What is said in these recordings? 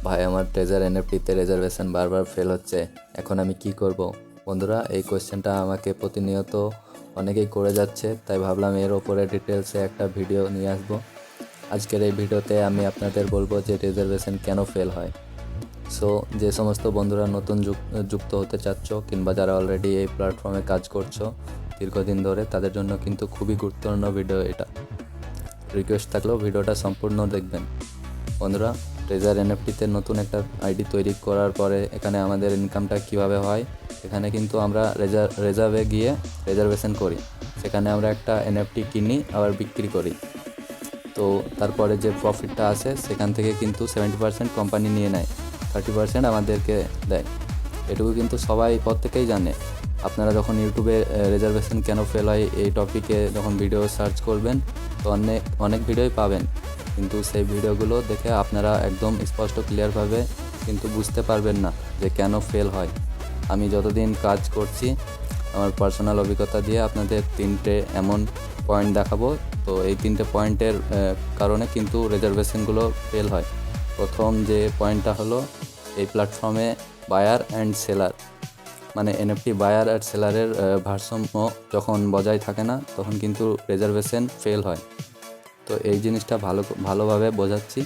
ভাই আমার treasure এনএফটিতে reservation বারবার ফেল হচ্ছে, এখন আমি কি করব? বন্ধুরা, এই কোয়েশ্চেনটা আমাকে প্রতিনিয়ত অনেকেই করে যাচ্ছে, তাই ভাবলাম এর ওপরে ডিটেলসে একটা ভিডিও নিয়ে আসবো। আজকের এই ভিডিওতে আমি আপনাদের বলবো যে রিজার্ভেশন কেন ফেল হয়। সো যে সমস্ত বন্ধুরা নতুন যুক্ত হতে চাচ্ছ কিংবা যারা অলরেডি এই প্ল্যাটফর্মে কাজ করছো দীর্ঘদিন ধরে, তাদের জন্য কিন্তু খুবই গুরুত্বপূর্ণ ভিডিও এটা। রিকোয়েস্ট থাকলেও ভিডিওটা সম্পূর্ণ দেখবেন। বন্ধুরা, ট্রেজার এনএফটিতে নতুন একটা আইডি তৈরি করার পরে এখানে আমাদের ইনকামটা কিভাবে হয়, এখানে কিন্তু আমরা রেজার্ভে গিয়ে রিজার্ভেশন করি, সেখানে আমরা একটা এনএফটি কিনি আবার বিক্রি করি। তো তারপরে যে প্রফিটটা আসে সেখান থেকে কিন্তু 70% কোম্পানি নিয়ে নেয়, 30% আমাদেরকে দেয়। এটুকু কিন্তু সবাই প্রত্যেকেই জানে। আপনারা যখন ইউটিউবে রিজার্ভেশন কেন ফেল হয় এই টপিকে যখন ভিডিও সার্চ করবেন, তো অনেক ভিডিওই পাবেন, কিন্তু সেই ভিডিওগুলো দেখে আপনারা একদম স্পষ্ট ক্লিয়ারভাবে কিন্তু বুঝতে পারবেন না যে কেন ফেল হয়। আমি যতদিন কাজ করছি আমার পার্সোনাল অভিজ্ঞতা দিয়ে আপনাদের 3টে এমন পয়েন্ট দেখাবো। তো এই 3টে পয়েন্টের কারণে কিন্তু রিজার্ভেশনগুলো ফেল হয়। প্রথম যে পয়েন্টটা হলো, এই প্ল্যাটফর্মে বায়ার অ্যান্ড সেলার, মানে এনএফটি বায়ার আর সেলারের ভারসাম্য যখন বজায় থাকে না, তখন কিন্তু রিজার্ভেশন ফেল হয়। তো এই জিনিসটা ভালোভাবে বোঝাচ্ছি।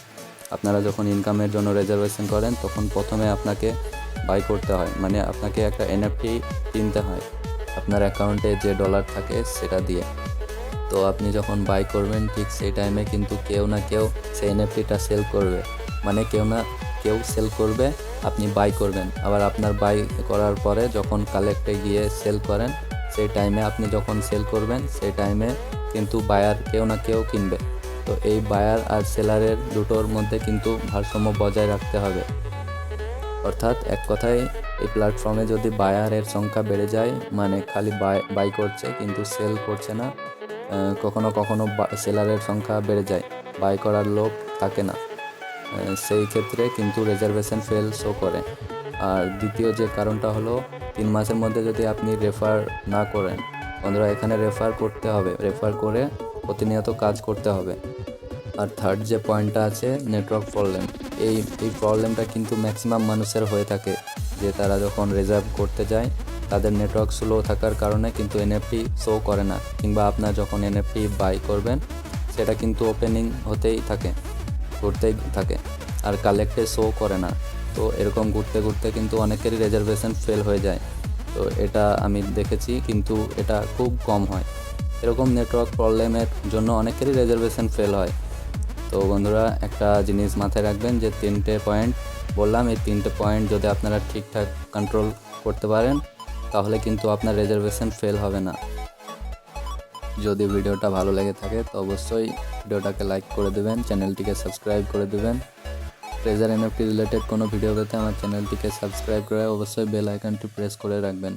আপনারা যখন ইনকামের জন্য রিজার্ভেশন করেন তখন প্রথমে আপনাকে বাই করতে হয়, মানে আপনাকে একটা এনএফটি কিনতে হয় আপনার অ্যাকাউন্টে যে ডলার থাকে সেটা দিয়ে। তো আপনি যখন বাই করবেন ঠিক সেই টাইমে কিন্তু কেউ না কেউ সেই এনএফটিটা সেল করবে, মানে কেউ সেল করবে, আপনি বাই করবেন, আবার আপনার বাই করার পরে যখন কালেক্টে গিয়ে সেল করেন সেই টাইমে আপনি যখন সেল করবেন সেই টাইমে কিন্তু বায়ার কেউ না কেউ কিনবে। তো এই বায়ার আর সেলারের দুটোর মধ্যে কিন্তু ভারসাম্য বজায় রাখতে হবে। অর্থাৎ এক কথায়, এই প্ল্যাটফর্মে যদি বায়ারের সংখ্যা বেড়ে যায়, মানে খালি বাই করছে কিন্তু সেল করছে না, কখনো কখনো সেলারের সংখ্যা বেড়ে যায়, বাই করার লোক থাকে না, সেই ক্ষেত্রে কিন্তু রিজার্ভেশন ফেল শো করে। আর দ্বিতীয় যে কারণটা হলো, 3 মাসের মধ্যে যদি আপনি রেফার না করেন, বন্ধুরা এখানে রেফার করতে হবে, রেফার করে প্রতিনিয়ত কাজ করতে হবে। আর থার্ড যে পয়েন্টটা আছে, নেটওয়ার্ক প্রবলেম। এই প্রবলেমটা কিন্তু ম্যাক্সিমাম মানুষের হয়ে থাকে, যে তারা যখন রিজার্ভ করতে যায় তাদের নেটওয়ার্ক স্লো থাকার কারণে কিন্তু এনএফটি শো করে না, কিংবা আপনার যখন এনএফটি বাই করবেন সেটা কিন্তু ওপেনিং হতেই থাকে, ঘুরতেই থাকে, আর কালেক্টে শো করে না। তো এরকম ঘুরতে ঘুরতে কিন্তু অনেকেরই রিজার্ভেশন ফেল হয়ে যায়। তো এটা আমি দেখেছি, কিন্তু এটা খুব কম হয়। এরকম নেটওয়ার্ক প্রবলেমের জন্য অনেকেরই রিজার্ভেশন ফেল হয়। তো বন্ধুরা, একটা জিনিস মাথায় রাখবেন যে 3টে পয়েন্ট বললাম, এই 3টে পয়েন্ট যদি আপনারা ঠিকঠাক কন্ট্রোল করতে পারেন তাহলে কিন্তু আপনার রিজার্ভেশন ফেল হবে না। যদি ভিডিওটা ভালো লেগে থাকে তো অবশ্যই ভিডিওটাকে লাইক করে দেবেন, চ্যানেলটিকে সাবস্ক্রাইব করে দেবেন। ট্রেজার এনএফটি রিলেটেড কোনো ভিডিও পেতে আমার চ্যানেলটিকে সাবস্ক্রাইব করে অবশ্যই বেল আইকনটি প্রেস করে রাখবেন।